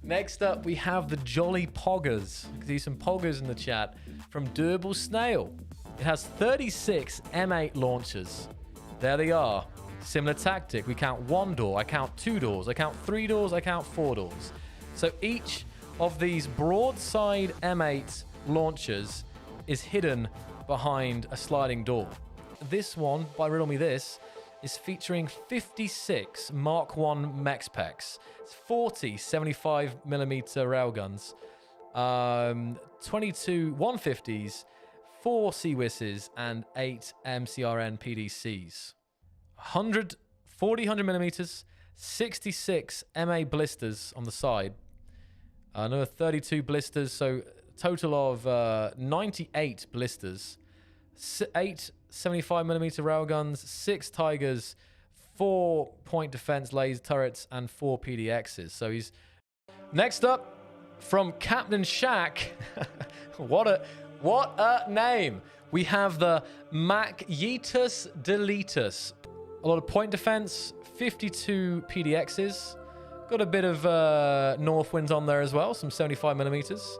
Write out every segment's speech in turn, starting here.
Next up, we have the Jolly Poggers. You can see some poggers in the chat from Durable Snail. It has 36 M8 launchers. There they are. Similar tactic. We count 1 door. I count 2 doors. I count 3 doors. I count 4 doors. So each of these broadside M8 launchers is hidden behind a sliding door. This one, by Riddle Me This, is featuring 56 Mark 1 mech specs. It's 40 75mm railguns, 22 150s, 4 CWISs, and 8 MCRN PDCs. 40 100mm, 66 MA blisters on the side, another 32 blisters, so total of 98 blisters, 8 75mm railguns, 6 Tigers, 4 point defense laser turrets, and 4 PDXs. So he's... Next up, from Captain Shaq, what a name. We have the Macyetus Deletus. A lot of point defense, 52 PDXs. Got a bit of North Winds on there as well, some 75mm.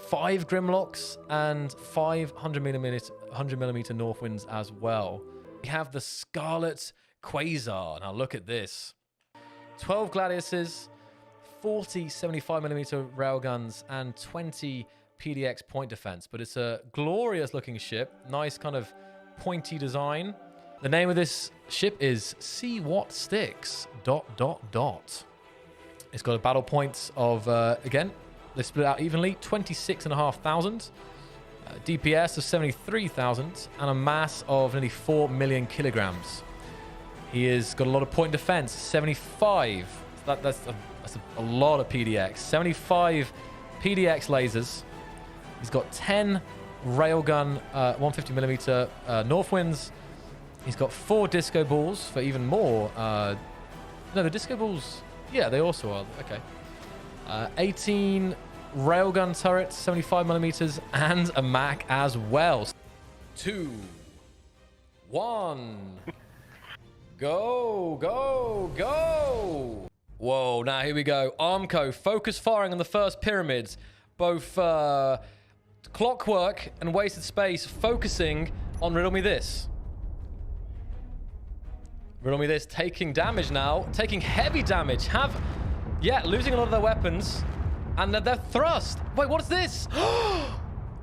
5 Grimlocks and 5 100mm North Winds as well. We have the Scarlet Quasar. Now look at this. 12 Gladiuses, 40 75mm railguns, and 20 PDX point defense. But it's a glorious looking ship. Nice kind of pointy design. The name of this ship is See What Sticks... It's got a battle points of, again, they split out evenly, 26,500, DPS of 73,000, and a mass of nearly 4 million kilograms. He has got a lot of point defense, 75. That's a lot of PDX. 75 PDX lasers. He's got 10 railgun 150mm North Winds. He's got 4 disco balls for even more. No, the disco balls, yeah, they also are. Okay. 18 railgun turrets, 75mm, and a Mac as well. 2, 1. Go, go, go. Whoa, now here we go. Armco, focus firing on the first pyramids. Both Clockwork and Wasted Space focusing on Riddle Me This. Riddle Me This taking damage now. Taking heavy damage. Losing a lot of their weapons. And they're thrust. Wait, what is this?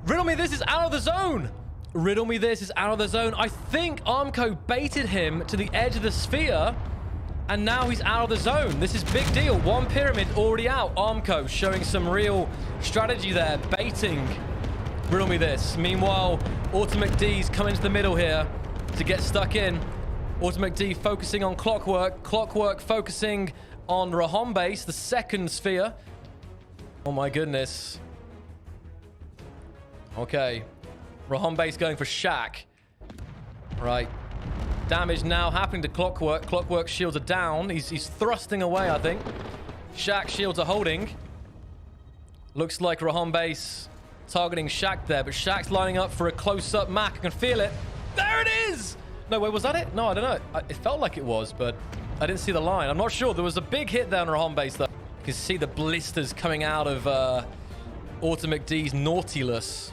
Riddle Me This is out of the zone. Riddle Me This is out of the zone. I think Armco baited him to the edge of the sphere. And now he's out of the zone. This is big deal. 1 pyramid already out. Armco showing some real strategy there. Baiting Riddle Me This. Meanwhile, Ultimate D's come into the middle here to get stuck in. Ultimate D focusing on Clockwork. Clockwork focusing on Rahon Base, the second sphere. Oh my goodness. Okay. Rahon Base going for Shaq. Right. Damage now happening to Clockwork. Clockwork shields are down. He's thrusting away, I think. Shaq shields are holding. Looks like Rahon Base targeting Shaq there, but Shaq's lining up for a close-up Mac. I can feel it. There it is! No, wait, was that it? No, I don't know. It felt like it was, but I didn't see the line. I'm not sure. There was a big hit there on Rahon Base, though. You can see the blisters coming out of Ultimate D's Nautilus.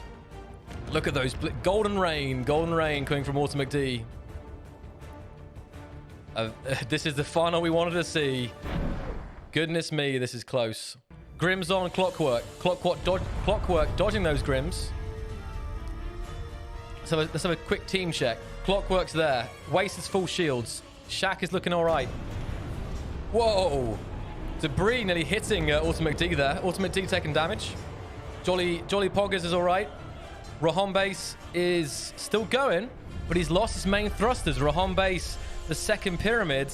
Look at those. Golden rain coming from Ultimate D. This is the final we wanted to see. Goodness me, this is close. Grims on Clockwork. Clockwork dodging those Grims. Let's have a quick team check. Clockwork's there. Waste is full shields. Shaq is looking all right. Whoa. Debris nearly hitting Ultimate D there. Ultimate D taking damage. Jolly Poggers is all right. Rahon Base is still going, but he's lost his main thrusters. Rahon Base, the second pyramid,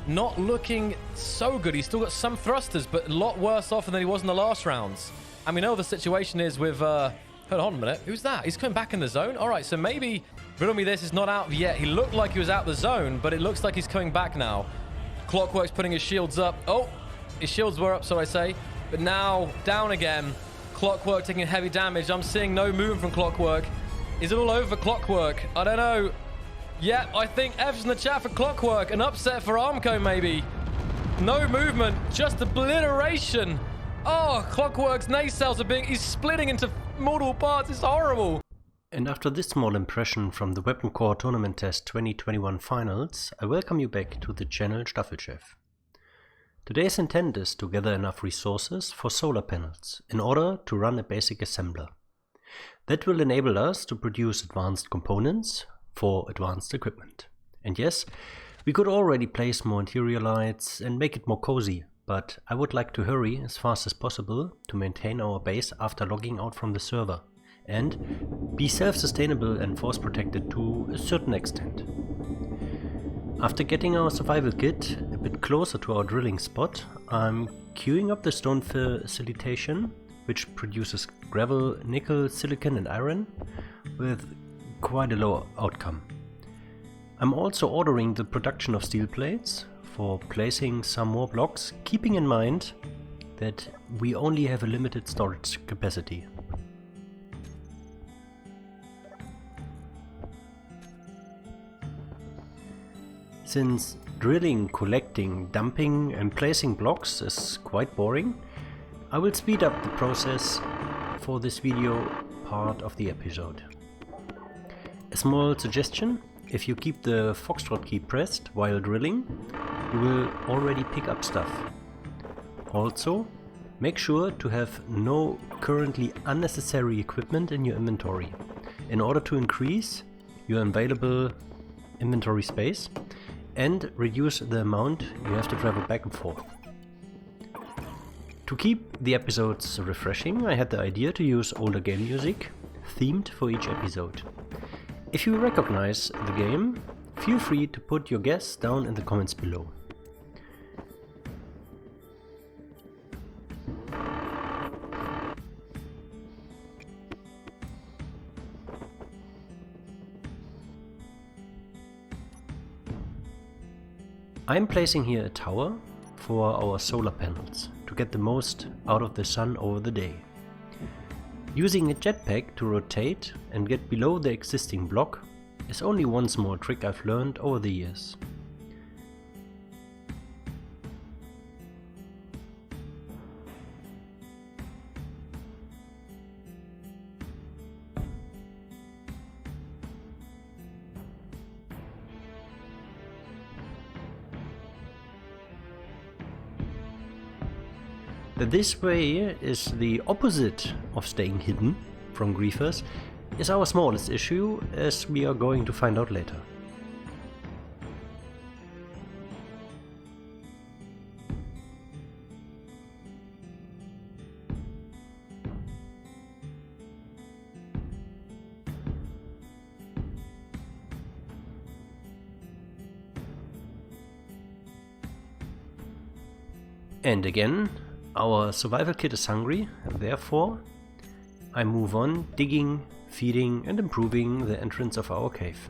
not looking so good. He's still got some thrusters, but a lot worse off than he was in the last rounds. And we know the situation is with... hold on a minute. Who's that? He's coming back in the zone? All right, so maybe Riddle Me This is not out yet. He looked like he was out the zone, but it looks like he's coming back now. Clockwork's putting his shields up. Oh, his shields were up, so I say. But now, down again. Clockwork taking heavy damage. I'm seeing no movement from Clockwork. Is it all over Clockwork? I don't know. Yeah, I think F's in the chat for Clockwork. An upset for Armco, maybe. No movement, just obliteration. Oh, Clockwork's nacelles are he's splitting into mortal parts. It's horrible. And after this small impression from the Weapon Core Tournament Test 2021 finals, I welcome you back to the channel Staffelchef. Today's intent is to gather enough resources for solar panels in order to run a basic assembler. That will enable us to produce advanced components for advanced equipment. And yes, we could already place more interior lights and make it more cozy, but I would like to hurry as fast as possible to maintain our base after logging out from the server and be self-sustainable and force protected to a certain extent. After getting our survival kit a bit closer to our drilling spot, I'm queuing up the stone facilitation, which produces gravel, nickel, silicon and iron with quite a low outcome. I'm also ordering the production of steel plates for placing some more blocks, keeping in mind that we only have a limited storage capacity. Since drilling, collecting, dumping and placing blocks is quite boring, I will speed up the process for this video part of the episode. A small suggestion: if you keep the Foxtrot key pressed while drilling, you will already pick up stuff. Also, make sure to have no currently unnecessary equipment in your inventory in order to increase your available inventory space and reduce the amount you have to travel back and forth. To keep the episodes refreshing, I had the idea to use older game music themed for each episode. If you recognize the game, feel free to put your guess down in the comments below. I'm placing here a tower for our solar panels to get the most out of the sun over the day. Using a jetpack to rotate and get below the existing block is only one small trick I've learned over the years. This way is the opposite of staying hidden from griefers, is our smallest issue, as we are going to find out later. And again, our survival kit is hungry, therefore I move on digging, feeding and improving the entrance of our cave.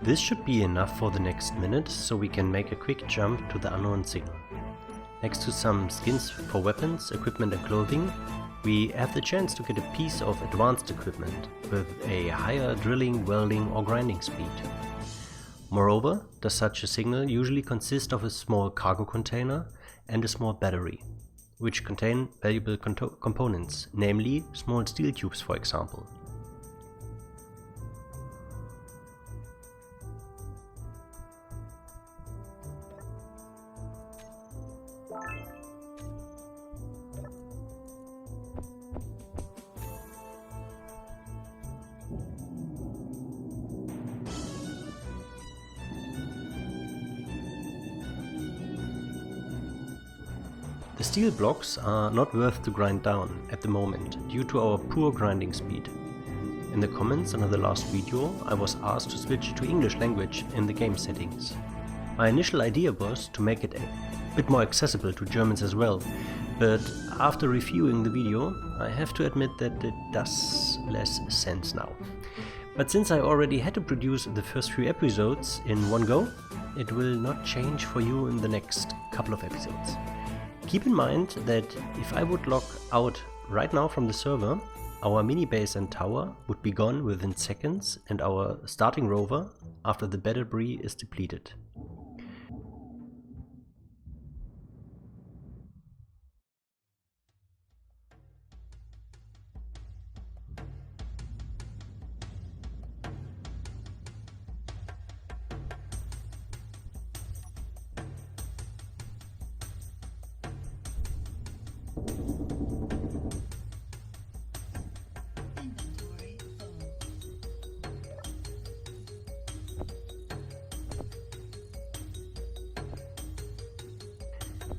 This should be enough for the next minute, so we can make a quick jump to the unknown signal. Next to some skins for weapons, equipment and clothing, we have the chance to get a piece of advanced equipment with a higher drilling, welding or grinding speed. Moreover, does such a signal usually consist of a small cargo container and a small battery, which contain valuable components, namely small steel tubes, for example. The steel blocks are not worth to grind down at the moment due to our poor grinding speed. In the comments under the last video I was asked to switch to English language in the game settings. My initial idea was to make it a bit more accessible to Germans as well, but after reviewing the video I have to admit that it does less sense now. But since I already had to produce the first few episodes in one go, it will not change for you in the next couple of episodes. Keep in mind that if I would log out right now from the server, our mini base and tower would be gone within seconds and our starting rover after the battery is depleted.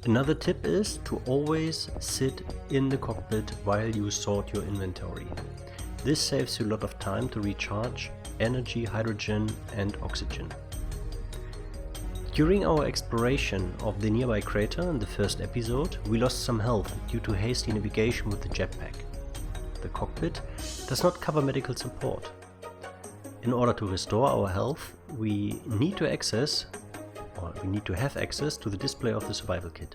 Another tip is to always sit in the cockpit while you sort your inventory. This saves you a lot of time to recharge energy, hydrogen and oxygen. During our exploration of the nearby crater in the first episode, we lost some health due to hasty navigation with the jetpack. The cockpit does not cover medical support. In order to restore our health, we need to have access to the display of the survival kit.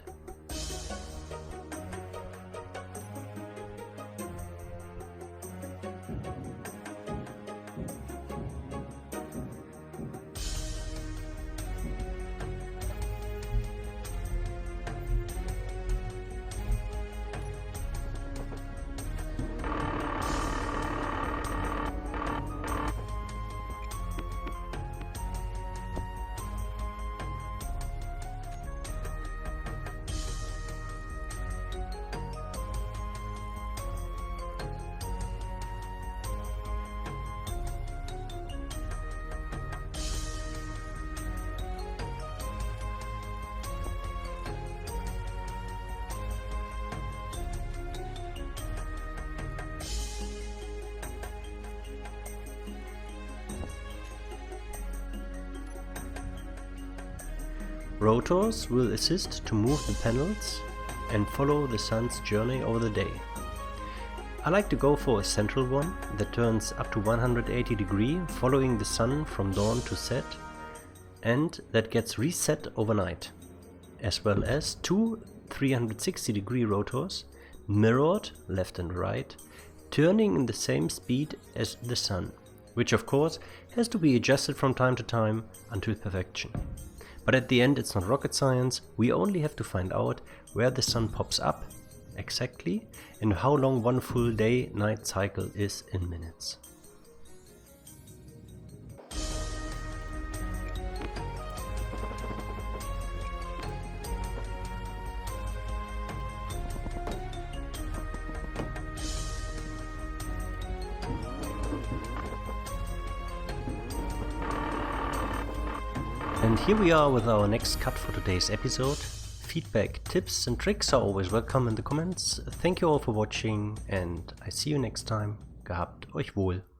Rotors will assist to move the panels and follow the sun's journey over the day. I like to go for a central one that turns up to 180 degrees following the sun from dawn to set, and that gets reset overnight, as well as two 360 degree rotors mirrored left and right, turning in the same speed as the sun, which of course has to be adjusted from time to time until perfection. But at the end it's not rocket science, we only have to find out where the sun pops up exactly and how long one full day-night cycle is in minutes. And here we are with our next cut for today's episode. Feedback, tips and tricks are always welcome in the comments. Thank you all for watching and I see you next time. Gehabt euch wohl.